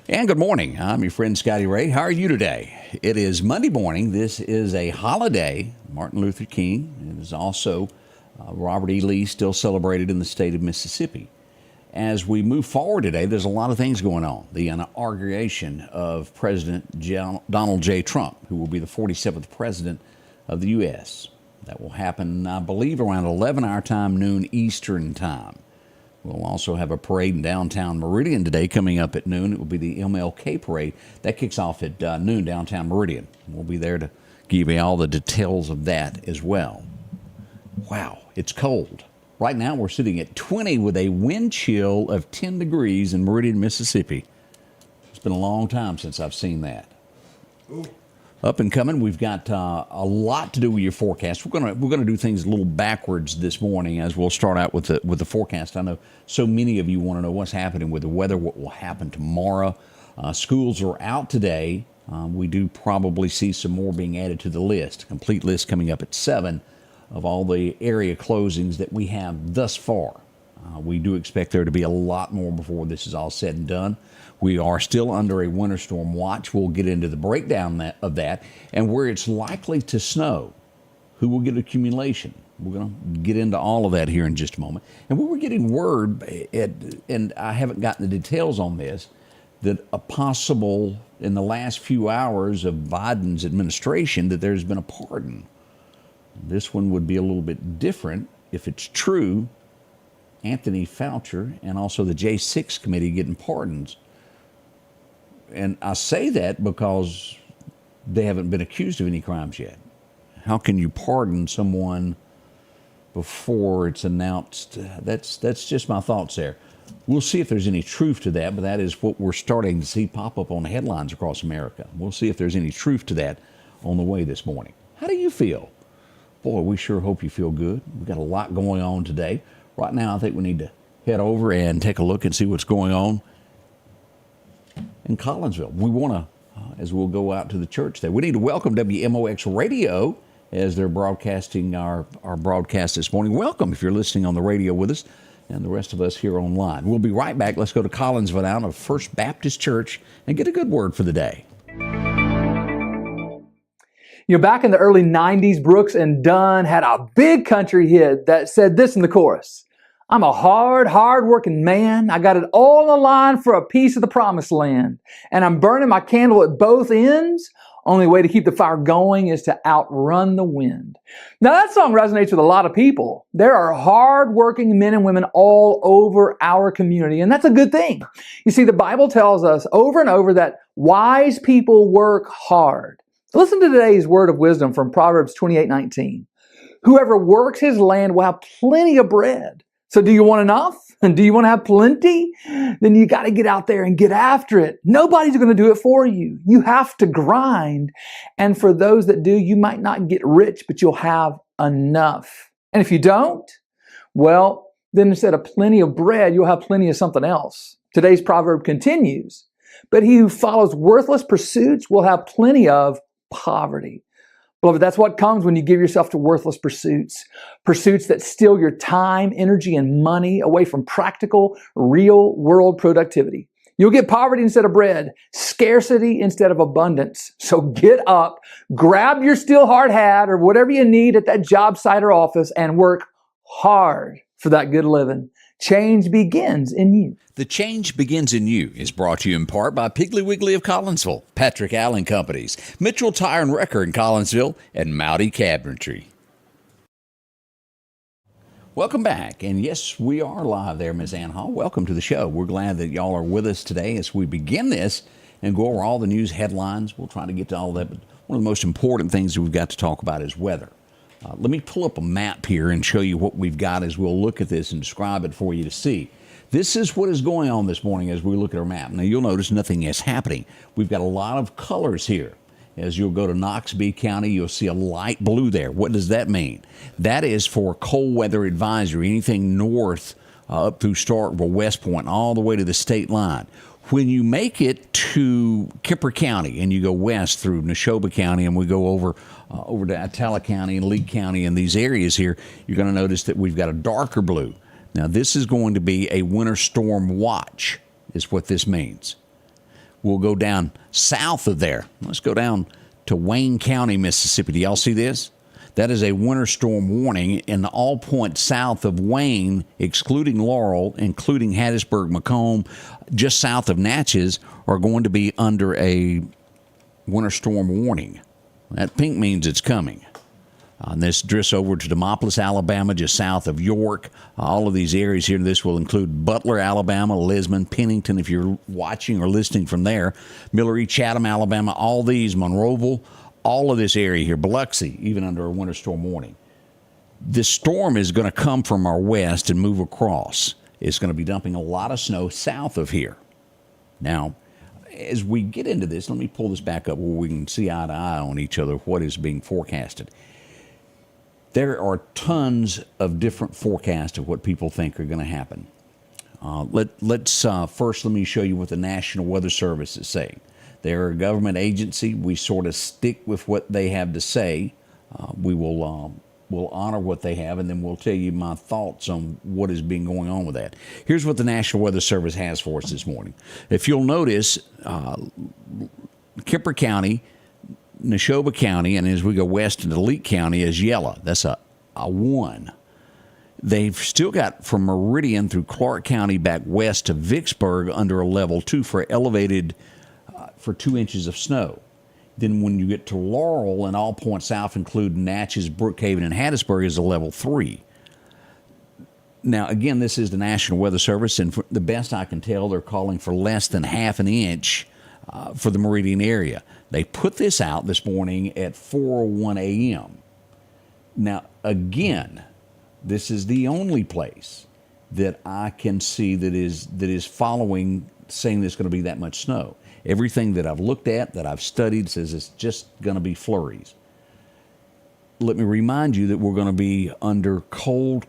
And good morning. I'm your friend Scotty Ray. How are you today? It is Monday morning. This is a holiday. Martin Luther King. It is also Robert E. Lee, still celebrated in the state of Mississippi. As we move forward today, there's a lot of things going on. The inauguration of President Donald J. Trump, who will be the 47th president of the U.S. That will happen, I believe, around 11 our time, noon Eastern time. We'll also have a parade in downtown Meridian today coming up at noon. It will be the MLK parade. That kicks off at noon downtown Meridian. We'll be there to give you all the details of that as well. Wow, it's cold. Right now we're sitting at 20 with a wind chill of 10 degrees in Meridian, Mississippi. It's been a long time since I've seen that. Ooh. Up and coming, we've got a lot to do with your forecast. We're gonna do things a little backwards this morning as we'll start out with the forecast. I know so many of you want to know what's happening with the weather, what will happen tomorrow. Schools are out today. We do probably see some more being added to the list. A complete list coming up at 7 of all the area closings that we have thus far. We do expect there to be a lot more before this is all said and done. We are still under a winter storm watch. We'll get into the breakdown of that and where it's likely to snow. Who will get accumulation? We're going to get into all of that here in just a moment. And we were getting word, and I haven't gotten the details on this, that a possible, in the last few hours of Biden's administration, that there's been a pardon. This one would be a little bit different if it's true. Anthony Fauci and also the J6 committee getting pardons. And I say that because they haven't been accused of any crimes yet. How can you pardon someone before it's announced? That's just my thoughts there. We'll see if there's any truth to that, but that is what we're starting to see pop up on the headlines across America. We'll see if there's any truth to that on the way this morning. How do you feel? Boy, we sure hope you feel good. We've got a lot going on today. Right now, I think we need to head over and take a look and see what's going on in Collinsville. We want to, as we'll go out to the church there, we need to welcome WMOX Radio as they're broadcasting our broadcast this morning. Welcome if you're listening on the radio with us and the rest of us here online. We'll be right back. Let's go to Collinsville now to First Baptist Church and get a good word for the day. You know, back in the early 90s, Brooks and Dunn had a big country hit that said this in the chorus. I'm a hard-working man. I got it all on the line for a piece of the promised land. And I'm burning my candle at both ends. Only way to keep the fire going is to outrun the wind. Now that song resonates with a lot of people. There are hard-working men and women all over our community, and that's a good thing. You see, the Bible tells us over and over that wise people work hard. Listen to today's word of wisdom from Proverbs 28:19. Whoever works his land will have plenty of bread. So do you want enough? And do you want to have plenty? Then you got to get out there and get after it. Nobody's going to do it for you. You have to grind. And for those that do, you might not get rich, but you'll have enough. And if you don't, well, then instead of plenty of bread, you'll have plenty of something else. Today's proverb continues. But he who follows worthless pursuits will have plenty of poverty. Beloved, that's what comes when you give yourself to worthless pursuits. Pursuits that steal your time, energy, and money away from practical, real-world productivity. You'll get poverty instead of bread, scarcity instead of abundance. So get up, grab your steel hard hat or whatever you need at that job site or office and work hard for that good living. Change begins in you. The Change Begins in You is brought to you in part by Piggly Wiggly of Collinsville, Patrick Allen Companies, Mitchell Tire and Wrecker in Collinsville, and Mowdy Cabinetry. Welcome back. And yes, we are live there, Ms. Ann Hall. Welcome to the show. We're glad that y'all are with us today as we begin this and go over all the news headlines. We'll try to get to all of that, but one of the most important things that we've got to talk about is weather. Let me pull up a map here and show you what we've got as we'll look at this and describe it for you to see. This is what is going on this morning as we look at our map. Now, you'll notice nothing is happening. We've got a lot of colors here. As you'll go to Knoxville County, you'll see a light blue there. What does that mean? That is for cold weather advisory, anything north up through Starkville, West Point, all the way to the state line. When you make it to Kemper County and you go west through Neshoba County and we go over to Atala County and Lee County and these areas here, you're going to notice that we've got a darker blue. Now, this is going to be a winter storm watch is what this means. We'll go down south of there. Let's go down to Wayne County, Mississippi. Do y'all see this? That is a winter storm warning, and all points south of Wayne, excluding Laurel, including Hattiesburg, Macomb, just south of Natchez, are going to be under a winter storm warning. That pink means it's coming. This drifts over to Demopolis, Alabama, just south of York. All of these areas here, this will include Butler, Alabama, Lisbon, Pennington, if you're watching or listening from there, Millery, Chatham, Alabama, all these, Monroeville, all of this area here, Biloxi, even under a winter storm warning. This storm is going to come from our west and move across. It's going to be dumping a lot of snow south of here. Now, as we get into this, let me pull this back up where we can see eye to eye on each other what is being forecasted. There are tons of different forecasts of what people think are going to happen. Let's first let me show you what the National Weather Service is saying. They're a government agency. We sort of stick with what they have to say. We'll honor what they have, and then we'll tell you my thoughts on what is being going on with that. Here's what the National Weather Service has for us this morning. If you'll notice, Kemper County, Neshoba County, and as we go west into Leake County is yellow. That's a 1. They've still got from Meridian through Clark County back west to Vicksburg under a level 2 for elevated for 2 inches of snow. Then when you get to Laurel and all points south, including Natchez, Brookhaven, and Hattiesburg, is a level 3. Now, again, this is the National Weather Service, and for the best I can tell, they're calling for less than half an inch for the Meridian area. They put this out this morning at 4:01 a.m. Now, again, this is the only place that I can see that is following saying there's going to be that much snow. Everything that I've looked at, that I've studied, says it's just going to be flurries. Let me remind you that we're going to be under cold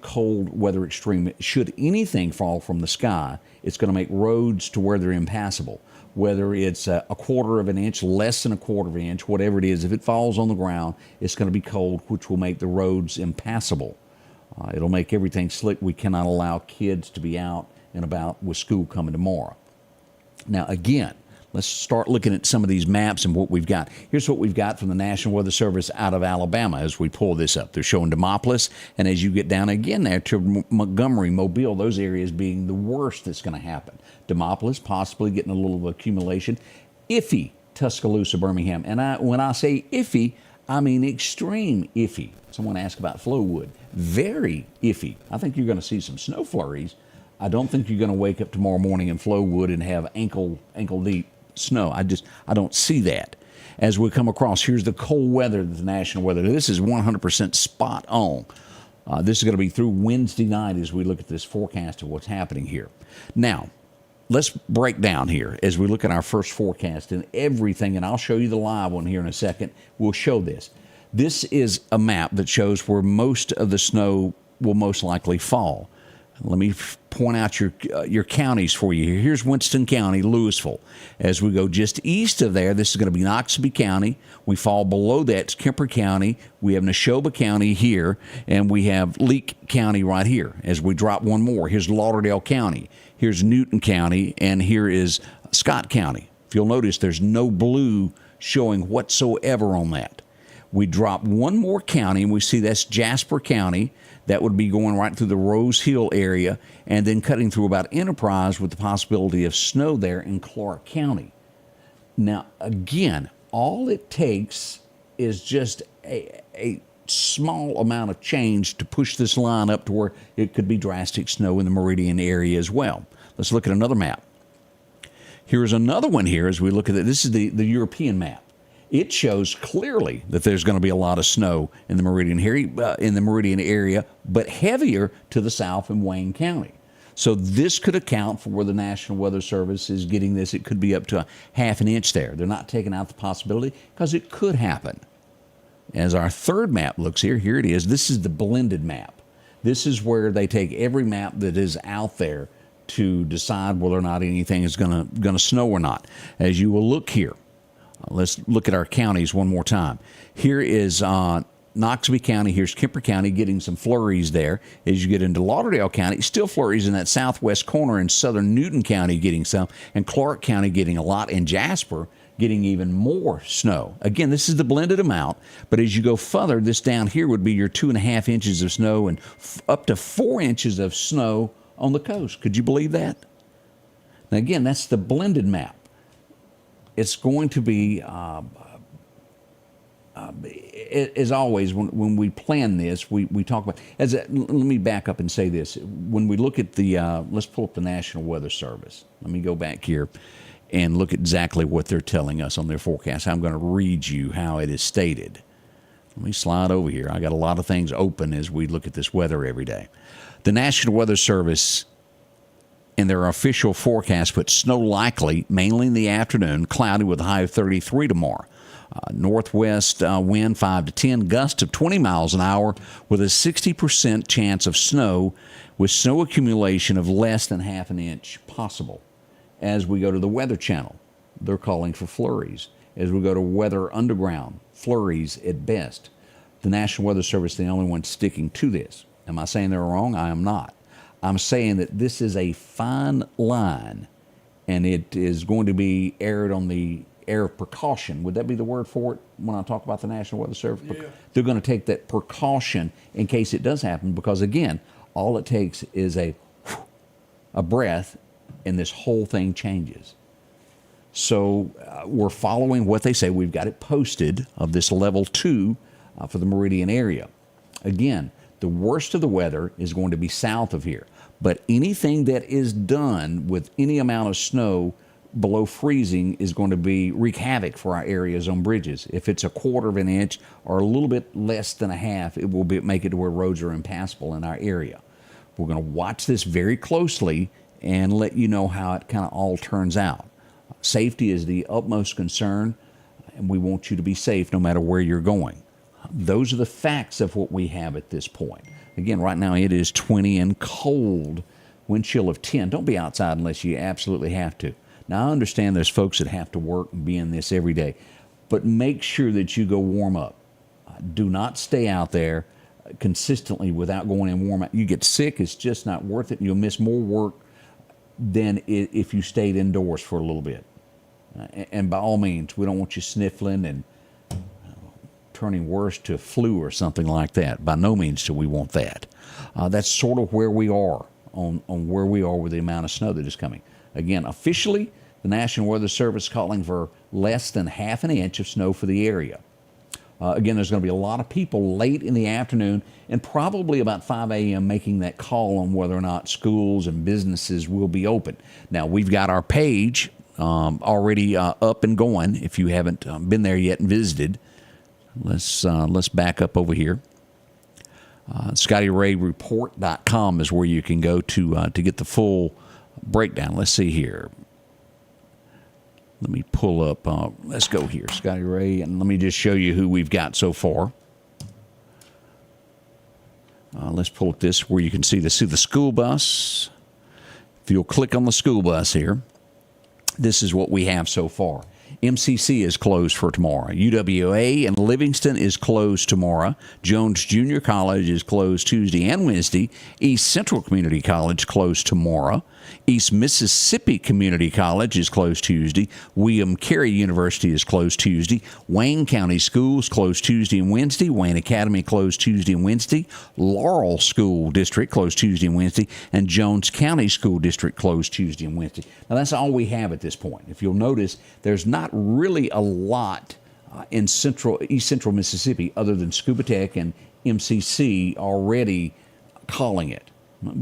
weather extreme. Should anything fall from the sky, it's going to make roads to where they're impassable. Whether it's a quarter of an inch, less than a quarter of an inch, whatever it is, if it falls on the ground, it's going to be cold, which will make the roads impassable. It'll make everything slick. We cannot allow kids to be out and about with school coming tomorrow. Now, again, let's start looking at some of these maps and what we've got. Here's what we've got from the National Weather Service out of Alabama as we pull this up. They're showing Demopolis, and as you get down again there to Montgomery, Mobile, those areas being the worst that's going to happen. Demopolis possibly getting a little accumulation. Iffy, Tuscaloosa, Birmingham. And when I say iffy, I mean extreme iffy. Someone asked about Flowood. Very iffy. I think you're going to see some snow flurries. I don't think you're going to wake up tomorrow morning in Flowood and have ankle deep snow. I don't see that. As we come across, here's the cold weather, the national weather. This is 100% spot on. This is going to be through Wednesday night as we look at this forecast of what's happening here. Now, let's break down here as we look at our first forecast and everything, and I'll show you the live one here in a second. We'll show this. This is a map that shows where most of the snow will most likely fall. Let me point out your counties for you. Here's Winston County, Louisville. As we go just east of there, this is going to be Noxubee County. We fall below that, it's Kemper County. We have Neshoba County here, and we have Leake County right here. As we drop one more, here's Lauderdale County. Here's Newton County, and here is Scott County. If you'll notice, there's no blue showing whatsoever on that. We drop one more county, and we see that's Jasper County. That would be going right through the Rose Hill area and then cutting through about Enterprise with the possibility of snow there in Clark County. Now, again, all it takes is just a small amount of change to push this line up to where it could be drastic snow in the Meridian area as well. Let's look at another map. Here's another one here as we look at it. This is the European map. It shows clearly that there's going to be a lot of snow in the Meridian area, but heavier to the south in Wayne County. So this could account for where the National Weather Service is getting this. It could be up to half an inch there. They're not taking out the possibility because it could happen. As our third map looks here it is. This is the blended map. This is where they take every map that is out there to decide whether or not anything is going to snow or not. As you will look here, let's look at our counties one more time. Here is Noxubee County, here's Kemper County getting some flurries there. As you get into Lauderdale County, still flurries in that southwest corner, and southern Newton County getting some, and Clark County getting a lot, and Jasper getting even more snow. Again, this is the blended amount, but as you go further, this down here would be your 2.5 inches of snow and up to 4 inches of snow on the coast. Could you believe that? Now, again, that's the blended map. It's going to be, as always, when we plan this, we talk about, let me back up and say this. When we look at the, let's pull up the National Weather Service. Let me go back here and look at exactly what they're telling us on their forecast. I'm going to read you how it is stated. Let me slide over here. I got a lot of things open as we look at this weather every day. The National Weather Service, in their official forecast, put snow likely, mainly in the afternoon, cloudy with a high of 33 tomorrow. Northwest wind 5 to 10, gust of 20 miles an hour with a 60% chance of snow, with snow accumulation of less than half an inch possible. As we go to the Weather Channel, they're calling for flurries. As we go to Weather Underground, flurries at best. The National Weather Service is the only one sticking to this. Am I saying they're wrong? I am not. I'm saying that this is a fine line, and it is going to be aired on the air of precaution. Would that be the word for it when I talk about the National Weather Service? Yeah. They're going to take that precaution in case it does happen, because, again, all it takes is a breath, and this whole thing changes. So we're following what they say. We've got it posted of this level 2 for the Meridian area. Again, the worst of the weather is going to be south of here. But anything that is done with any amount of snow below freezing is going to wreak havoc for our areas on bridges. If it's a 1/4 of an inch or a little bit less than a half, it will make it to where roads are impassable in our area. We're going to watch this very closely and let you know how it kind of all turns out. Safety is the utmost concern, and we want you to be safe no matter where you're going. Those are the facts of what we have at this point. Again, right now it is 20 and cold, wind chill of 10. Don't be outside unless you absolutely have to. Now, I understand there's folks that have to work and be in this every day, but make sure that you go warm up. Do not stay out there consistently without going in warm up. You get sick, it's just not worth it, and you'll miss more work than if you stayed indoors for a little bit. And by all means, we don't want you sniffling and turning worse to flu or something like that. By no means do we want that. That's sort of where we are on where we are with the amount of snow that is coming. Again, officially, the National Weather Service calling for less than half an inch of snow for the area. Again, there's going to be a lot of people late in the afternoon and probably about 5 a.m. making that call on whether or not schools and businesses will be open. Now, we've got our page already up and going. If you haven't been there yet and visited, let's back up over here. ScottyRayReport.com is where you can go to get the full breakdown. Let's see here. Let me pull up, let's go here, Scotty Ray, and let me just show you who we've got so far. Let's pull up this where you can see the school bus. If you'll click on the school bus here, this is what we have so far. MCC is closed for tomorrow. UWA and Livingston is closed tomorrow. Jones Junior College is closed Tuesday and Wednesday. East Central Community College closed tomorrow. East Mississippi Community College is closed Tuesday. William Carey University is closed Tuesday. Wayne County Schools closed Tuesday and Wednesday. Wayne Academy closed Tuesday and Wednesday. Laurel School District closed Tuesday and Wednesday. And Jones County School District closed Tuesday and Wednesday. Now, that's all we have at this point. If you'll notice, there's not really a lot in East Central Mississippi other than Scuba Tech and MCC already calling it,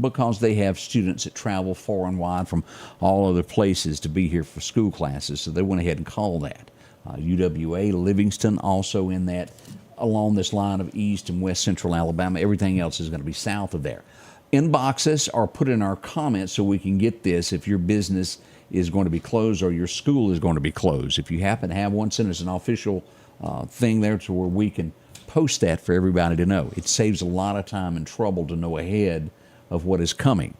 because they have students that travel far and wide from all other places to be here for school classes, so they went ahead and called that. UWA, Livingston also in that, along this line of East and West Central Alabama. Everything else is going to be south of there. Inboxes are put in our comments so we can get this if your business is going to be closed or your school is going to be closed. If you happen to have one, send us an official thing there to where we can post that for everybody to know. It saves a lot of time and trouble to know ahead of what is coming.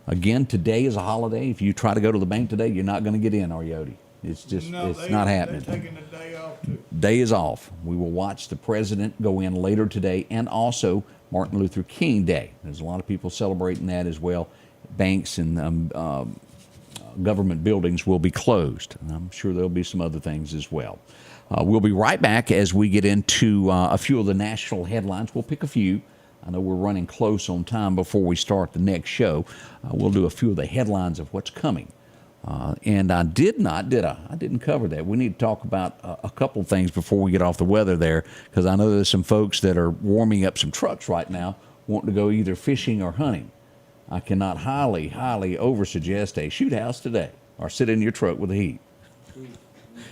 Again, today is a holiday. If you try to go to the bank today, you're not going to get in, are you, Odie? It's just, No, it's not happening. They're taking the day off too. Day is off. We will watch the president go in later today, and also Martin Luther King Day. There's a lot of people celebrating that as well. Banks and government buildings will be closed, and I'm sure there'll be some other things as well. We'll be right back as we get into a few of the national headlines. We'll pick a few. I know we're running close on time before we start the next show. We'll do a few of the headlines of what's coming. And I didn't cover that. We need to talk about a couple of things before we get off the weather there, because I know there's some folks that are warming up some trucks right now, wanting to go either fishing or hunting. I cannot highly oversuggest a shoot house today or sit in your truck with the heat.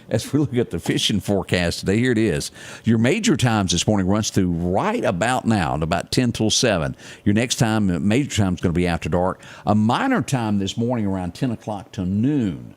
As we look at the fishing forecast today, here it is. Your major times this morning runs through right about now, at about 10 till 7. Your next time, major time, is going to be after dark. A minor time this morning around 10 o'clock to noon.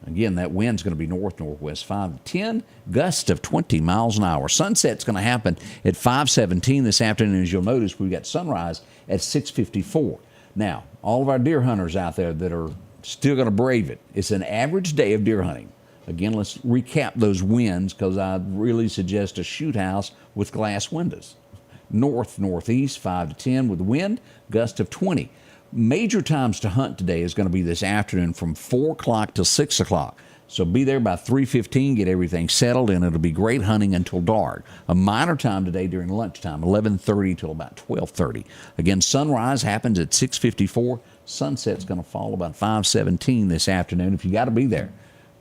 Again, that wind's going to be north-northwest 5 to 10, gusts of 20 miles an hour. Sunset's going to happen at 5:17 this afternoon. As you'll notice, we've got sunrise at 6:54. Now, all of our deer hunters out there that are still going to brave it, it's an average day of deer hunting. Again, let's recap those winds, because I really suggest a shoot house with glass windows. North-northeast 5 to 10 with wind, gust of 20. Major times to hunt today is going to be this afternoon from 4 o'clock to 6 o'clock. So be there by 3:15, get everything settled, and it'll be great hunting until dark. A minor time today during lunchtime, 11:30 till about 12:30. Again, sunrise happens at 6:54. Sunset's going to fall about 5:17 this afternoon. If you got to be there.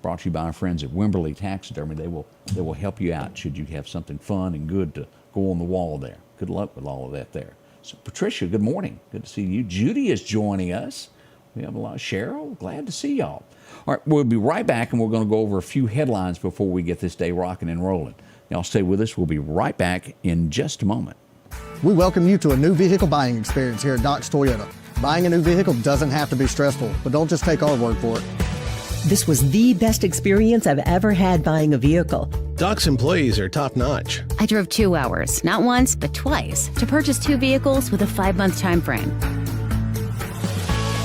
Brought to you by our friends at Wimberley Taxidermy. They will help you out should you have something fun and good to go on the wall there. Good luck with all of that there. So, Patricia, good morning. Good to see you. Judy is joining us. We have a lot. Cheryl, glad to see y'all. All right, we'll be right back, and we're going to go over a few headlines before we get this day rocking and rolling. Y'all stay with us. We'll be right back in just a moment. We welcome you to a new vehicle buying experience here at Doc's Toyota. Buying a new vehicle doesn't have to be stressful, but don't just take our word for it. This was the best experience I've ever had buying a vehicle. Doc's employees are top-notch. I drove 2 hours, not once, but twice, to purchase 2 vehicles with a 5-month time frame.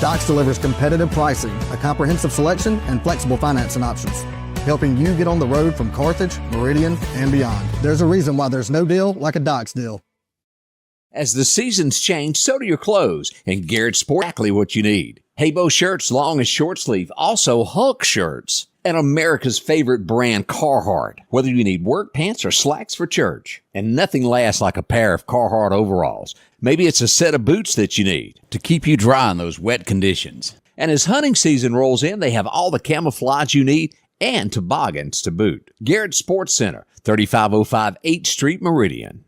Doc's delivers competitive pricing, a comprehensive selection, and flexible financing options, helping you get on the road from Carthage, Meridian, and beyond. There's a reason why there's no deal like a Doc's deal. As the seasons change, so do your clothes, and Garrett Sport exactly what you need. Haybo shirts, long and short sleeve, also Hulk shirts, and America's favorite brand, Carhartt. Whether you need work pants or slacks for church, and nothing lasts like a pair of Carhartt overalls. Maybe it's a set of boots that you need to keep you dry in those wet conditions. And as hunting season rolls in, they have all the camouflage you need and toboggans to boot. Garrett Sports Center, 3505 8th Street, Meridian.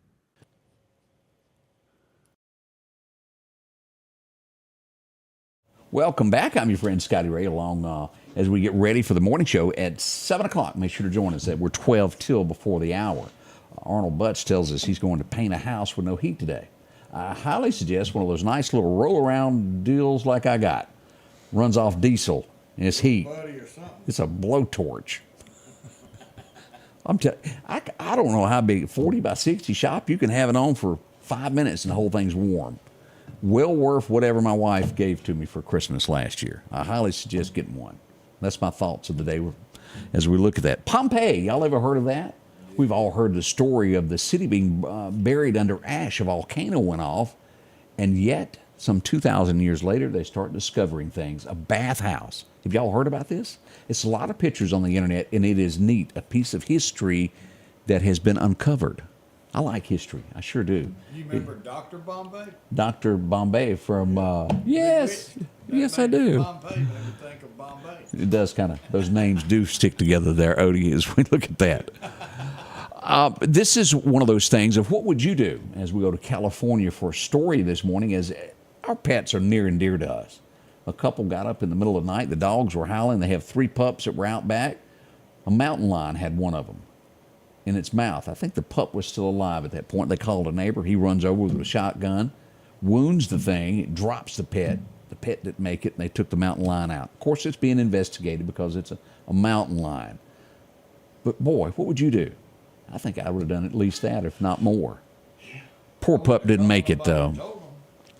Welcome back. I'm your friend Scotty Ray, along as we get ready for the morning show at 7 o'clock. Make sure to join us. We're 12 till before the hour. Arnold Butts tells us he's going to paint a house with no heat today. I highly suggest one of those nice little roll-around deals like I got. Runs off diesel, and it's heat. It's a blowtorch. I don't know how big, 40 by 60 shop, you can have it on for 5 minutes and the whole thing's warm. Well worth whatever my wife gave to me for Christmas last year. I highly suggest getting one. That's my thoughts of the day as we look at that. Pompeii, y'all ever heard of that? We've all heard the story of the city being buried under ash. A volcano went off, and yet some 2,000 years later, they start discovering things. A bathhouse. Have y'all heard about this? It's a lot of pictures on the internet, and it is neat. A piece of history that has been uncovered. I like history. I sure do. You remember Dr. Bombay? Dr. Bombay from, yes, I do. Bombay made me think of Bombay. It does kind of, those names do stick together there, Odie, as we look at that. This is one of those things of what would you do as we go to California for a story this morning, as our pets are near and dear to us. A couple got up in the middle of the night. The dogs were howling. They have 3 pups that were out back. A mountain lion had one of them in its mouth. I think the pup was still alive at that point. They called a neighbor. He runs over with a shotgun, wounds the thing, it drops the pet. The pet didn't make it, and they took the mountain lion out. Of course, it's being investigated because it's a mountain lion. But boy, what would you do? I think I would have done at least that, if not more. Poor pup didn't make it, though.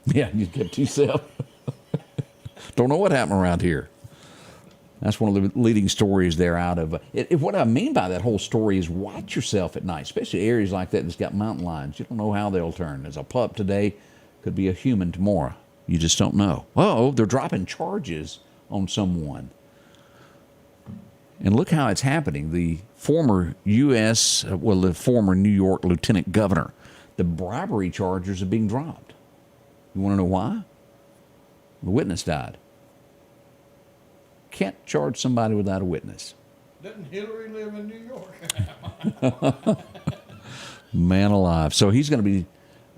Yeah, you kept yourself. Don't know what happened around here. That's one of the leading stories there out of what I mean by that whole story is watch yourself at night, especially areas like that that's got mountain lions. You don't know how they'll turn. There's a pup today, could be a human tomorrow. You just don't know. Oh, they're dropping charges on someone. And look how it's happening. The former the former New York lieutenant governor, the bribery charges are being dropped. You want to know why? The witness died. Can't charge somebody without a witness. Doesn't Hillary live in New York? Man alive. So he's going to be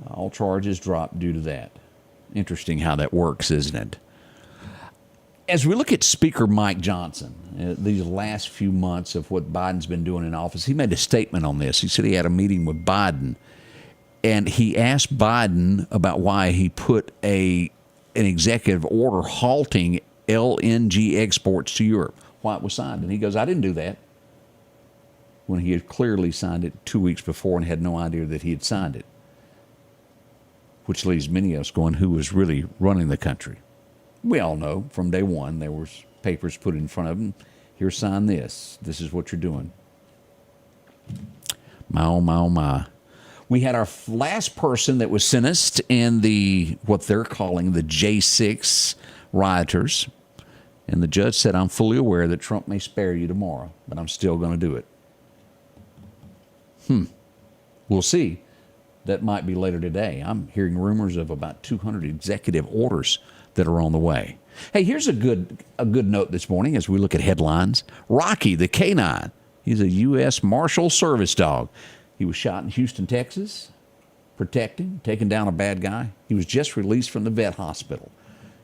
all charges dropped due to that. Interesting how that works, isn't it? As we look at Speaker Mike Johnson, these last few months of what Biden's been doing in office, he made a statement on this. He said he had a meeting with Biden, and he asked Biden about why he put an executive order halting LNG exports to Europe, why it was signed. And he goes, I didn't do that, when he had clearly signed it 2 weeks before and had no idea that he had signed it. Which leaves many of us going, who was really running the country? We all know from day one there was papers put in front of him. Here, sign this. This is what you're doing. My, oh, my, oh, my. We had our last person that was sentenced in what they're calling the J6 rioters. And the judge said, I'm fully aware that Trump may spare you tomorrow, but I'm still going to do it. We'll see. That might be later today. I'm hearing rumors of about 200 executive orders that are on the way. Hey, here's a good note this morning as we look at headlines. Rocky, the canine, he's a U.S. Marshal Service dog. He was shot in Houston, Texas, protecting, taking down a bad guy. He was just released from the vet hospital.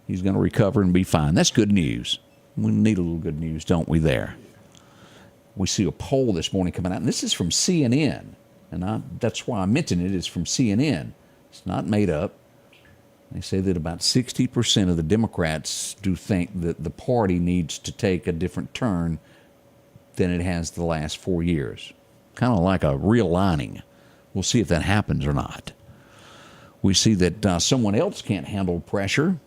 He's going to recover and be fine. That's good news. We need a little good news, don't we, there? We see a poll this morning coming out, and this is from CNN. And that's why I mentioned it. It's from CNN. It's not made up. They say that about 60% of the Democrats do think that the party needs to take a different turn than it has the last 4 years. Kind of like a realigning. We'll see if that happens or not. We see that someone else can't handle pressure,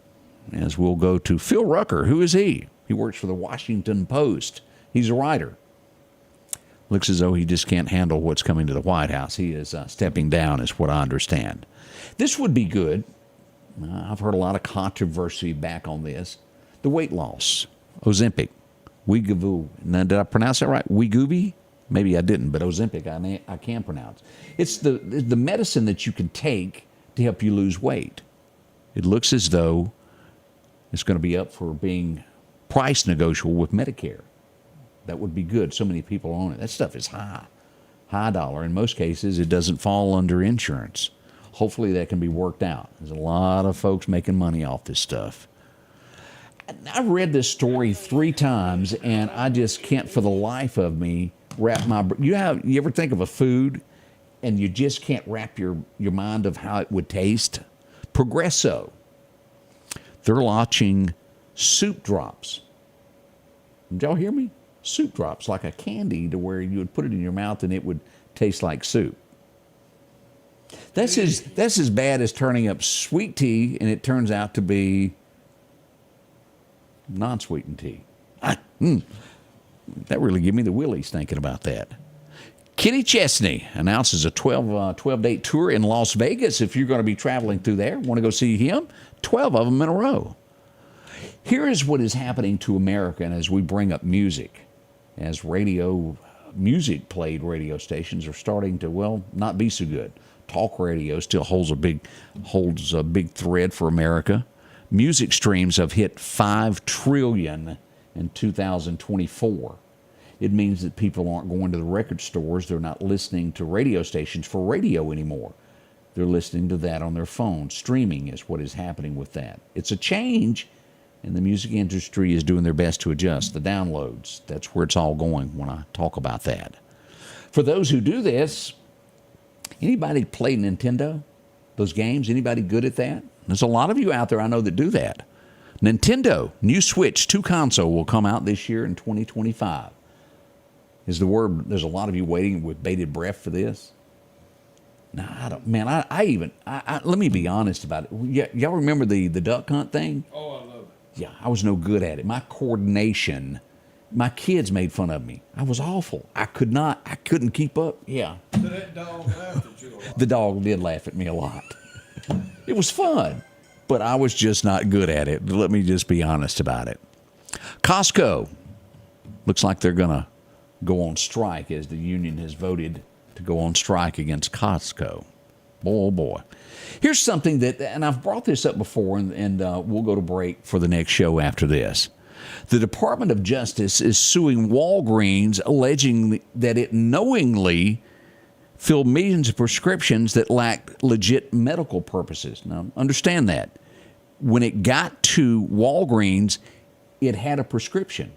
as we'll go to Phil Rucker. Who is he? He works for the Washington Post. He's a writer. Looks as though he just can't handle what's coming to the White House. He is stepping down, is what I understand. This would be good. I've heard a lot of controversy back on this. The weight loss, Ozempic, Wegovy. Now, did I pronounce that right? Wegovy? Maybe I didn't, but Ozempic I can pronounce. It's the medicine that you can take to help you lose weight. It looks as though it's going to be up for being price negotiable with Medicare. That would be good. So many people own it. That stuff is high dollar. In most cases, it doesn't fall under insurance. Hopefully that can be worked out. There's a lot of folks making money off this stuff. I've read this story 3 times, and I just can't for the life of me wrap my... You ever think of a food, and you just can't wrap your mind of how it would taste? Progresso. They're launching soup drops. Did y'all hear me? Soup drops, like a candy, to where you would put it in your mouth and it would taste like soup. That's as bad as turning up sweet tea and it turns out to be non-sweetened tea. That really gave me the willies thinking about that. Kenny Chesney announces a 12-date tour in Las Vegas. If you're going to be traveling through there, want to go see him? 12 of them in a row. Here is what is happening to America, and as we bring up music, as music played radio stations are starting to, well, not be so good. Talk radio still holds a big thread for America. Music streams have hit 5 trillion in 2024. It means that people aren't going to the record stores. They're not listening to radio stations for radio anymore. They're listening to that on their phone. Streaming is what is happening with that. It's a change, and the music industry is doing their best to adjust. The downloads, that's where it's all going when I talk about that. For those who do this, anybody play Nintendo? Those games? Anybody good at that? There's a lot of you out there I know that do that. Nintendo, new Switch 2 console will come out this year in 2025. Is the word, there's a lot of you waiting with bated breath for this? No, I don't, man, I let me be honest about it. Y'all remember the duck hunt thing? Oh, I love it. Yeah, I was no good at it. My coordination My kids made fun of me. I was awful. I couldn't keep up. Yeah. So that dog laughed at you a lot. The dog did laugh at me a lot. It was fun, but I was just not good at it. Let me just be honest about it. Costco. Looks like they're going to go on strike as the union has voted to go on strike against Costco. Boy, oh boy. Here's something that, and I've brought this up before, and we'll go to break for the next show after this. The Department of Justice is suing Walgreens, alleging that it knowingly filled millions of prescriptions that lacked legit medical purposes. Now, understand that. When it got to Walgreens, it had a prescription.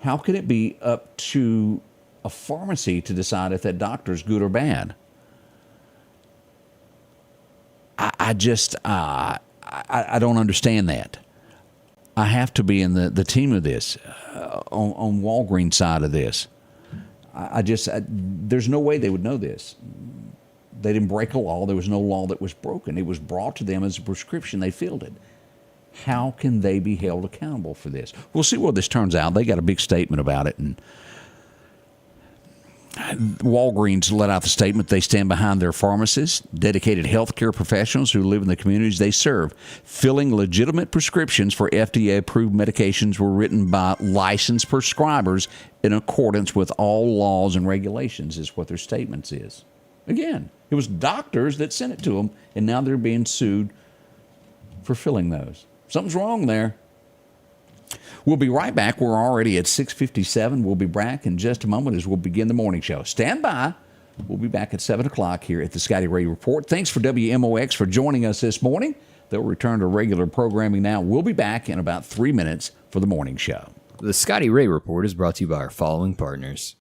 How can it be up to a pharmacy to decide if that doctor's good or bad? I don't understand that. I have to be in the team of this, on Walgreens' side of this. There's no way they would know this. They didn't break a law. There was no law that was broken. It was brought to them as a prescription. They filled it. How can they be held accountable for this? We'll see where this turns out. They got a big statement about it, and Walgreens let out the statement they stand behind their pharmacists, dedicated healthcare professionals who live in the communities they serve. Filling legitimate prescriptions for FDA-approved medications were written by licensed prescribers in accordance with all laws and regulations, is what their statement is. Again, it was doctors that sent it to them, and now they're being sued for filling those. Something's wrong there. We'll be right back. We're already at 6:57. We'll be back in just a moment as we'll begin the morning show. Stand by. We'll be back at 7 o'clock here at the Scotty Ray Report. Thanks for WMOX for joining us this morning. They'll return to regular programming now. We'll be back in about 3 minutes for the morning show. The Scotty Ray Report is brought to you by our following partners.